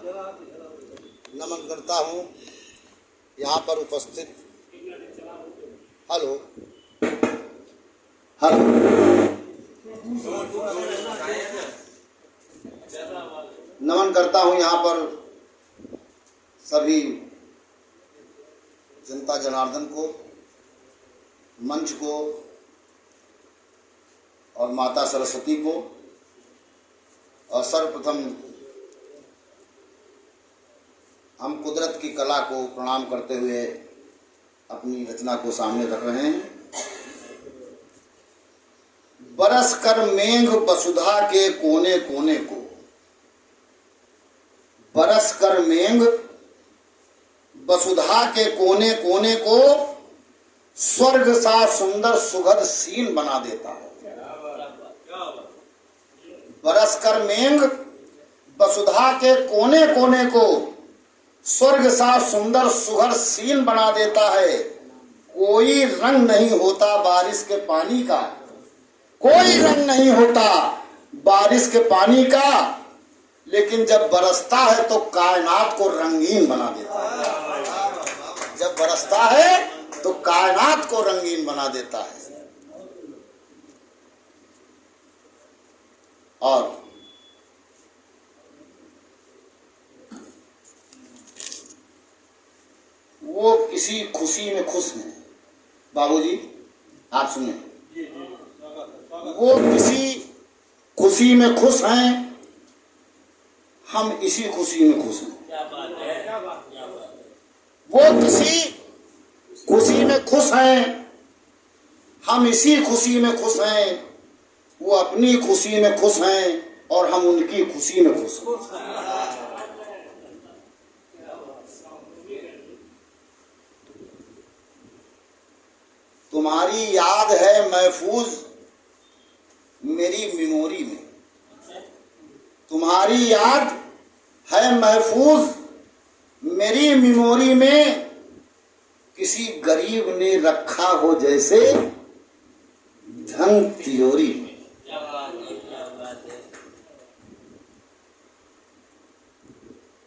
नमन करता हूँ यहाँ पर उपस्थित। हेलो हेलो, नमन करता हूँ यहाँ पर सभी जनता जनार्दन को, मंच को और माता सरस्वती को। और सर्वप्रथम हम कुदरत की कला को प्रणाम करते हुए अपनी रचना को सामने रख रहे हैं। बरस कर मेघ वसुधा के कोने कोने को, बरस कर मेघ वसुधा के कोने कोने को स्वर्ग सा सुंदर सुगध सीन बना देता है। बरस कर मेघ वसुधा के कोने कोने को स्वर्ग सा सुंदर सुघड़ सीन बना देता है। कोई रंग नहीं होता बारिश के पानी का, कोई रंग नहीं होता बारिश के पानी का, लेकिन जब बरसता है तो कायनात को रंगीन बना देता है। जब बरसता है तो कायनात को रंगीन बना देता है। और वो किसी खुशी में खुश हैं। बाबूजी आप सुने, वो किसी खुशी में खुश हैं, हम इसी खुशी में खुश हैं। वो किसी खुशी में खुश हैं, हम इसी खुशी में खुश हैं। वो अपनी खुशी में खुश हैं और हम उनकी खुशी में खुश हैं। तुम्हारी याद है महफूज मेरी मेमोरी में, तुम्हारी याद है महफूज मेरी मेमोरी में, किसी गरीब ने रखा हो जैसे धन तिजोरी में।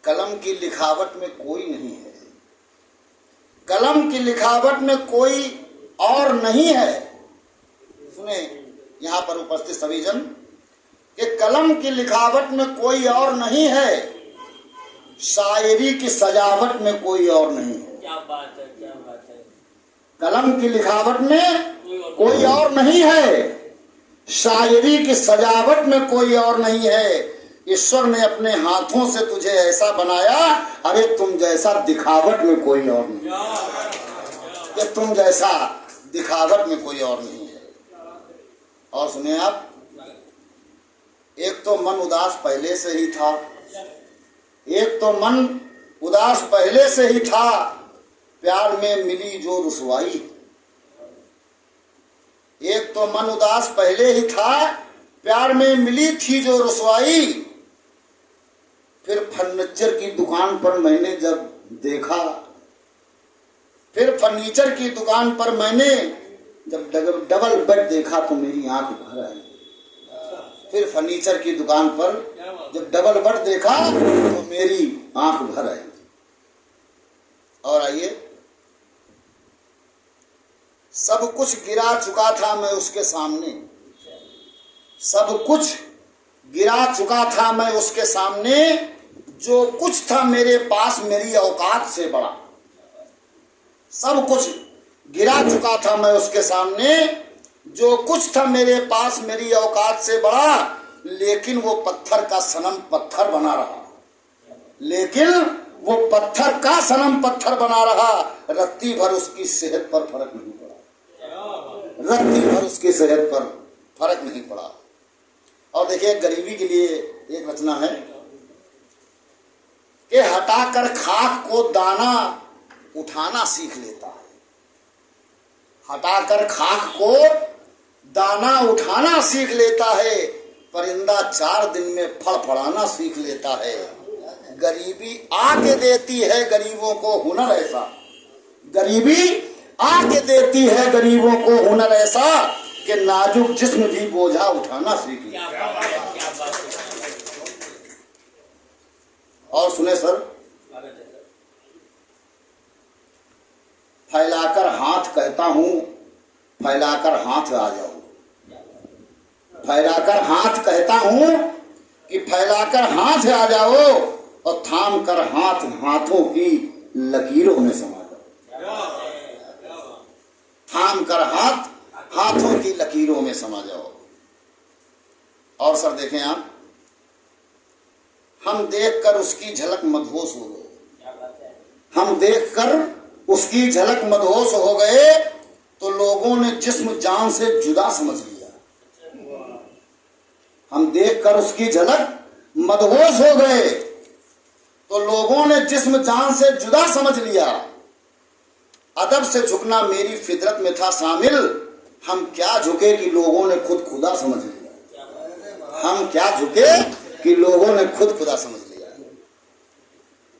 कलम की लिखावट में कोई नहीं है, कलम की लिखावट में कोई और नहीं है। सुने यहाँ पर उपस्थित सभी जन कि कलम की लिखावट में कोई और नहीं है, शायरी की सजावट में कोई और नहीं है। क्या बात है, क्या बात है। कलम की लिखावट में कोई और नहीं है, शायरी की सजावट में कोई और नहीं है। ईश्वर ने अपने हाथों से तुझे ऐसा बनाया, अरे तुम जैसा दिखावट में कोई और नहीं, कि तुम जैसा दिखावट में कोई और नहीं है। और सुनिए आप, एक तो मन उदास पहले से ही था, एक तो मन उदास पहले से ही था, प्यार में मिली जो रुसवाई। एक तो मन उदास पहले ही था, प्यार में मिली थी जो रुसवाई। फिर फर्नीचर की दुकान पर मैंने जब देखा, फिर फर्नीचर की दुकान पर मैंने जब डबल बेड देखा तो मेरी आंख भर आई। फिर फर्नीचर की दुकान पर जब डबल बेड देखा तो मेरी आंख भर आई। और आइए, सब कुछ गिरा चुका था मैं उसके सामने, सब कुछ गिरा चुका था मैं उसके सामने, जो कुछ था मेरे पास मेरी औकात से बड़ा। सब कुछ गिरा चुका था मैं उसके सामने, जो कुछ था मेरे पास मेरी औकात से बड़ा। लेकिन वो पत्थर का सनम पत्थर बना रहा, लेकिन वो पत्थर का सनम पत्थर बना रहा। रत्ती भर उसकी सेहत पर फर्क नहीं पड़ा, रत्ती भर उसकी सेहत पर फर्क नहीं पड़ा। और देखिए, गरीबी के लिए एक रचना है कि हटाकर खाक को दाना उठाना सीख लेता है, हटाकर खाक को दाना उठाना सीख लेता है। परिंदा 4 दिन में फड़फड़ाना सीख लेता है। गरीबी आके देती है गरीबों को हुनर ऐसा, गरीबी आके देती है गरीबों को हुनर ऐसा, कि नाजुक जिस्म भी बोझा उठाना सीख लेता है। और सुने सर, स्वागत है सर। फैलाकर हाथ कहता हूं, फैलाकर हाथ आ जाओ। फैलाकर हाथ कहता हूं कि फैलाकर हाथ आ जाओ, और थाम कर हाथ हाथों की लकीरों में समा जाओ। थाम कर हाथ हाथों की लकीरों में समा जाओ। और सर देखें आप, हम देखकर उसकी झलक मदहोश हो गए। हम देखकर उसकी झलक मदहोश हो गए, तो लोगों ने जिस्म जान से जुदा समझ लिया। हम देखकर उसकी झलक मदहोश हो गए, तो लोगों ने जिस्म जान से जुदा समझ लिया। अदब से झुकना मेरी फितरत में था शामिल, हम क्या झुके कि लोगों ने खुद खुदा समझ लिया। हम क्या झुके कि लोगों ने खुद खुदा समझ लिया।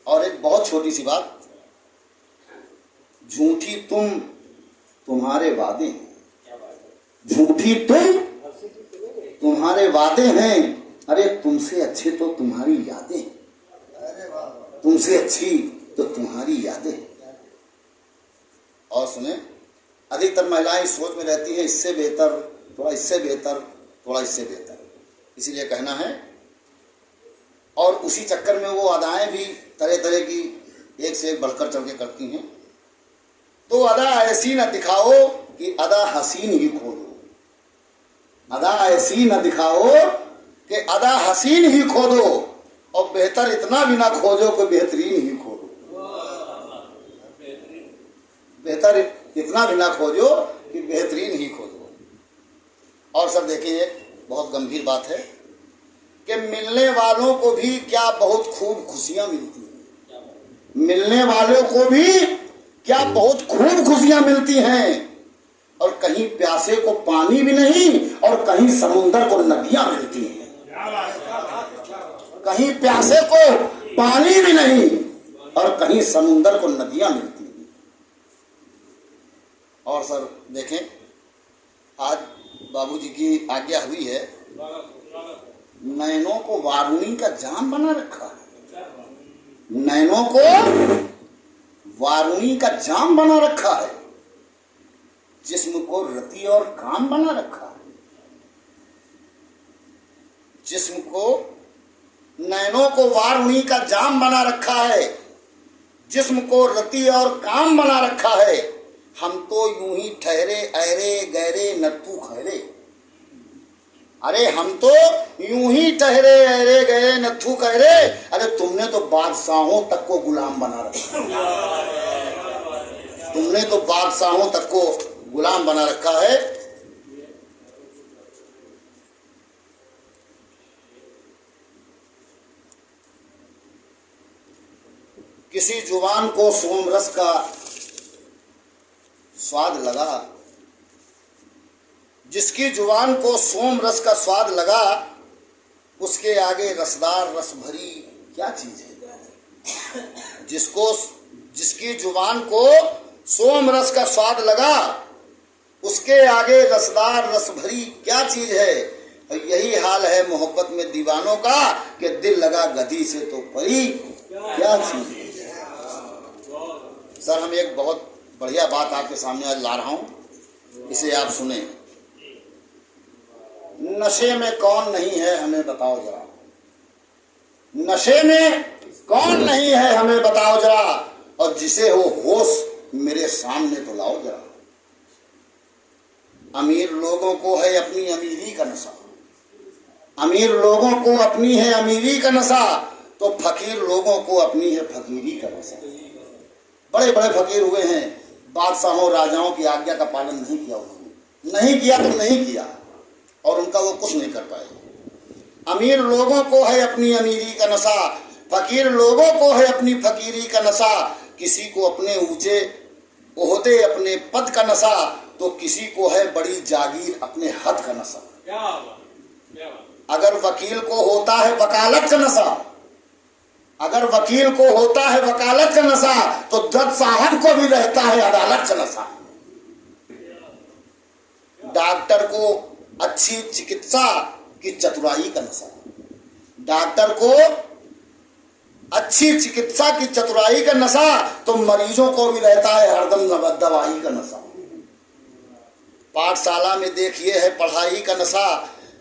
और एक बहुत छोटी सी बात, झूठी तुम तुम्हारे वादे हैं, झूठी तुम्हारे वादे हैं, अरे तुमसे अच्छे तो तुम्हारी यादें, तुमसे अच्छी तो तुम्हारी यादें। और सुने, अधिकतर महिलाएं सोच में रहती हैं इससे बेहतर, थोड़ा इससे बेहतर, थोड़ा इससे बेहतर, इसीलिए कहना है। और उसी चक्कर में वो अदाएं भी तरह तरह की एक से एक बढ़कर चढ़ के करती हैं। तो अदा ऐसी न दिखाओ कि अदा हसीन ही खो दो। अदा ऐसी न दिखाओ कि अदा हसीन ही खो दो, और बेहतर इतना भी ना खोजो कि बेहतरीन ही खो दो। बेहतर इतना भी ना खोजो कि बेहतरीन ही खो दो। और सर देखिए, एक बहुत गंभीर बात है कि मिलने वालों को भी क्या बहुत खूब खुशियां मिलती हैं। मिलने वालों को भी क्या बहुत खूब खुशियां मिलती हैं, और कहीं प्यासे को पानी भी नहीं, और कहीं समुंदर को नदियां मिलती हैं। कहीं प्यासे को पानी भी नहीं, और कहीं समुंदर को नदियां मिलती हैं। और सर देखें, आज बाबूजी की आज्ञा हुई है, नैनों को वारुणी का जाम बना रखा है। नैनों को वारुणी का जाम बना रखा है, जिस्म को रति और काम बना रखा है। जिस्म को, नैनों को वारुणी का जाम बना रखा है, जिस्म को रति और काम बना रखा है। हम तो यूं ही ठहरे ऐरे गहरे नट्टू खैरे। अरे हम तो यूं ही ठहरे ऐरे गए नथु कहरे। अरे तुमने तो बादशाहों तक को गुलाम बना रखा। तुमने तो बादशाहों तक को गुलाम बना रखा है। किसी जुबान को सोमरस का स्वाद लगा, जिसकी जुबान को सोम रस का स्वाद लगा, उसके आगे रसदार रस भरी क्या चीज है। जिसकी जुबान को सोम रस का स्वाद लगा, उसके आगे रसदार रस भरी क्या चीज है। और यही हाल है मोहब्बत में दीवानों का, कि दिल लगा गधी से तो परी क्या चीज है। सर, हम एक बहुत बढ़िया बात आपके सामने आज ला रहा हूं, इसे आप सुने। नशे में कौन नहीं है हमें बताओ जरा। नशे में कौन नहीं है हमें बताओ जरा, और जिसे हो होश मेरे सामने तो लाओ जरा। अमीर लोगों को है अपनी अमीरी का नशा, अमीर लोगों को अपनी है अमीरी का नशा, तो फकीर लोगों को अपनी है फकीरी का नशा। बड़े बड़े फकीर हुए हैं, बादशाहों राजाओं की आज्ञा का पालन नहीं किया उन्होंने, नहीं किया तो नहीं किया, और उनका वो कुछ नहीं कर पाए। अमीर लोगों को है अपनी अमीरी का नशा, फकीर लोगों को है अपनी फकीरी का नशा। किसी को अपने ऊंचे ओहदे अपने पद का नशा, तो किसी को है बड़ी जागीर अपने हद का नशा। अगर वकील को होता है वकालत का नशा, अगर वकील को होता है वकालत का नशा, तो जज साहब को भी रहता है अदालत का नशा। डॉक्टर को अच्छी चिकित्सा की चतुराई का नशा, डॉक्टर को अच्छी चिकित्सा की चतुराई का नशा, तो मरीजों को भी रहता है हरदम दवाई का नशा। पाठशाला में देखिए है पढ़ाई का नशा,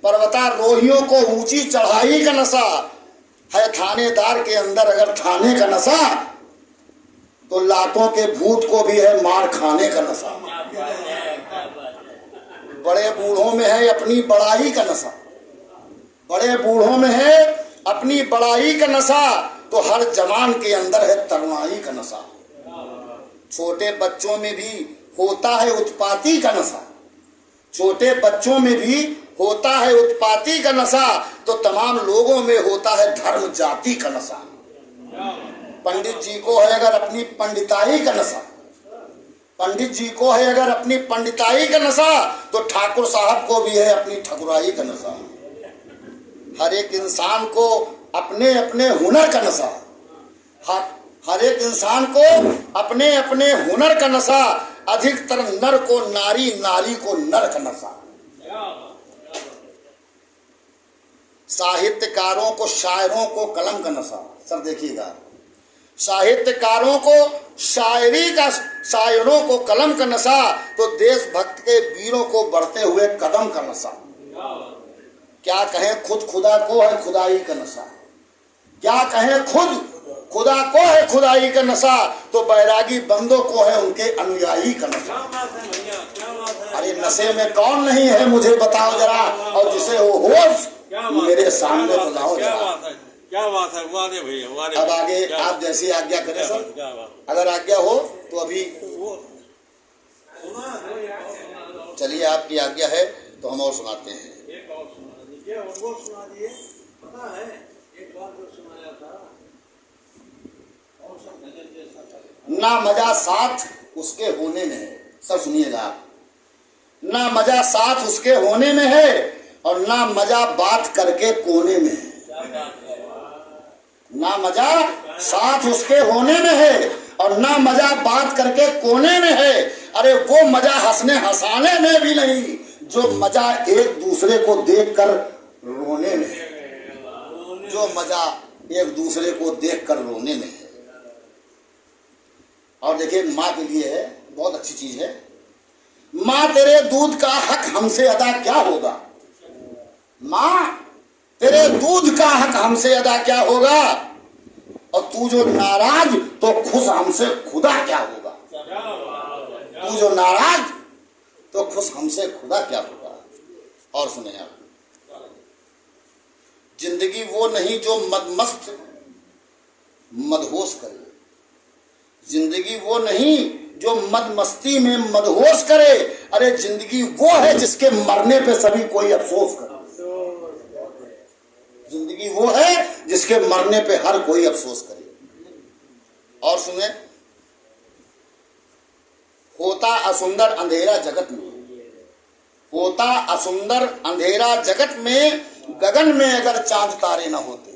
पर्वतारोहियों को ऊंची चढ़ाई का नशा है। थानेदार के अंदर अगर थाने का नशा, तो लातों के भूत को भी है मार खाने का नशा। बड़े बूढ़ों में है अपनी बड़ाई का नशा, बड़े बूढ़ों में है अपनी बड़ाई का नशा, तो हर जवान के अंदर है तरुणाई का नशा। छोटे बच्चों में भी होता है उत्पाती का नशा, छोटे बच्चों में भी होता है उत्पाती का नशा, तो तमाम लोगों में होता है धर्म जाति का नशा। पंडित जी को है अगर अपनी पंडिताई का नशा, पंडित जी को है अगर अपनी पंडिताई का नशा, तो ठाकुर साहब को भी है अपनी ठकुराई का नशा। हर एक इंसान को अपने अपने हुनर का नशा, हर एक इंसान को अपने अपने हुनर का नशा। अधिकतर नर को नारी, नारी को नर का नशा। साहित्यकारों को, शायरों को कलम का नशा। सर देखिएगा, साहित्यकारों को शायरी का, शायरों को कलम का नशा, तो देशभक्त के वीरों को बढ़ते हुए कदम का नशा। क्या कहें खुद खुदा को है खुदाई का नशा, क्या कहें खुद खुदा को है खुदाई का नशा, तो बैरागी बंदों को है उनके अनुयायी का नशा। अरे नशे में कौन नहीं है मुझे बताओ जरा, और जिसे हो होश मेरे सामने तो लाओ जरा। क्या बात है, वाह भैया वाह। अब आगे आप जैसी आज्ञा करें सर, अगर आज्ञा हो तो अभी चलिए, आपकी आज्ञा है तो हम और सुनाते हैं। ना मजा साथ उसके होने में है। सब सुनिएगा, ना मजा साथ उसके होने में है, और ना मजा बात करके कोने में है। ना मजा साथ उसके होने में है, और ना मजा बात करके कोने में है। अरे वो मजा हंसने हंसाने में भी नहीं, जो मजा एक दूसरे को देखकर रोने में है, जो मजा एक दूसरे को देखकर रोने में है। और देखिए माँ के लिए है, बहुत अच्छी चीज है। माँ तेरे दूध का हक हमसे अदा क्या होगा, माँ तेरे दूध का हक हमसे अदा क्या होगा, और तू जो नाराज तो खुश हमसे खुदा क्या होगा, तू जो नाराज तो खुश हमसे खुदा क्या होगा। और सुने आप, जिंदगी वो नहीं जो मदमस्त मदहोश करे, जिंदगी वो नहीं जो मदमस्ती में मदहोश करे। अरे जिंदगी वो है जिसके मरने पे सभी कोई अफसोस करे, जिंदगी वो है जिसके मरने पे हर कोई अफसोस करे। और सुने, होता असुंदर अंधेरा जगत में, होता असुंदर अंधेरा जगत में, गगन में अगर चांद तारे न होते,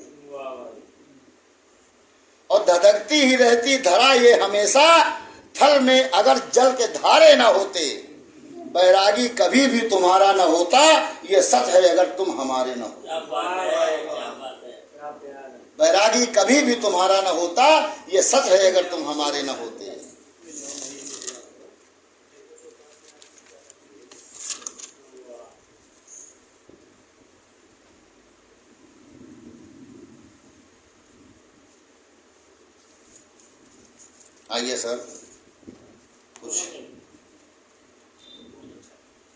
और धधकती ही रहती धरा ये हमेशा, थल में अगर जल के धारे न होते, बैरागी कभी भी तुम्हारा न होता, ये सच है अगर तुम हमारे न होते। बैरागी कभी भी तुम्हारा न होता, ये सच है अगर तुम हमारे न होते। आइए सर, कुछ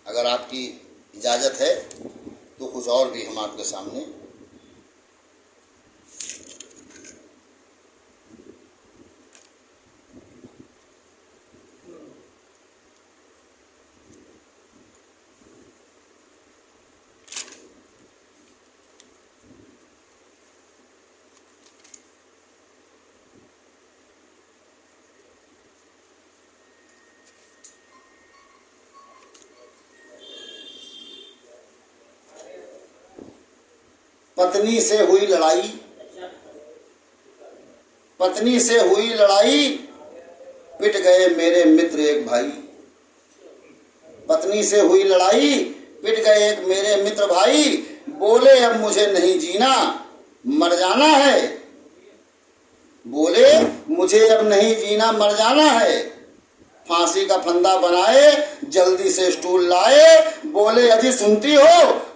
अगर आपकी इजाजत है तो कुछ और भी हम आपके सामने। पत्नी से हुई लड़ाई, पत्नी से हुई लड़ाई, पिट गए मेरे मित्र एक भाई। पत्नी से हुई लड़ाई, पिट गए एक मेरे मित्र भाई। बोले अब मुझे नहीं जीना, मर जाना है। बोले मुझे अब नहीं जीना मर जाना है। फांसी का फंदा बनाए, जल्दी से स्टूल लाए, बोले अजी सुनती हो,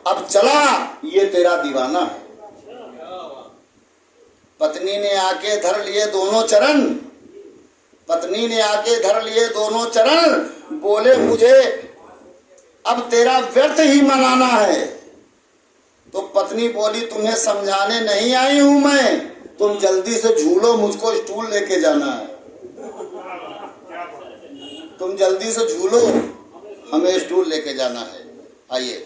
अब चला ये तेरा दीवाना है। पत्नी ने आके धर लिए दोनों चरण, पत्नी ने आके धर लिए दोनों चरण, बोले मुझे अब तेरा व्यर्थ ही मनाना है। तो पत्नी बोली तुम्हें समझाने नहीं आई हूं मैं, तुम जल्दी से झूलो, मुझको स्टूल लेके जाना है। तुम जल्दी से झूलो, हमें स्टूल लेके जाना है। आइए,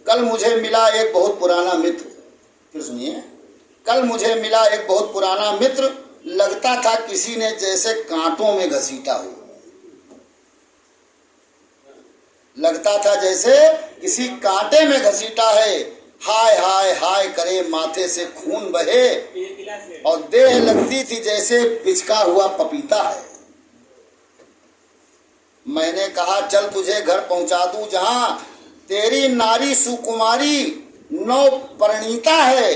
कल मुझे मिला एक बहुत पुराना मित्र, फिर सुनिए, कल मुझे मिला एक बहुत पुराना मित्र, लगता था किसी ने जैसे कांटों में घसीटा हो। लगता था जैसे किसी कांटे में घसीटा है। हाय हाय हाय करे माथे से खून बहे, और देह लगती थी जैसे पिचका हुआ पपीता है। मैंने कहा चल तुझे घर पहुंचा दूं जहां तेरी नारी सुकुमारी नौ परिणीता है।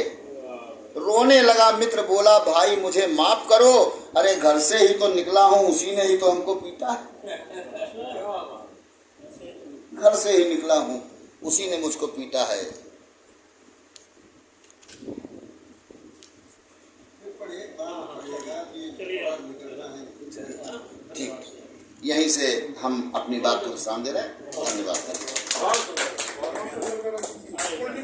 रोने लगा मित्र, बोला भाई मुझे माफ करो, अरे घर से ही तो निकला हूं, उसी ने ही तो हमको पीटा है। घर से ही निकला हूं, उसी ने मुझको पीटा है। ठीक, यहीं से हम अपनी बात को विश्राम दे रहे हैं। धन्यवाद।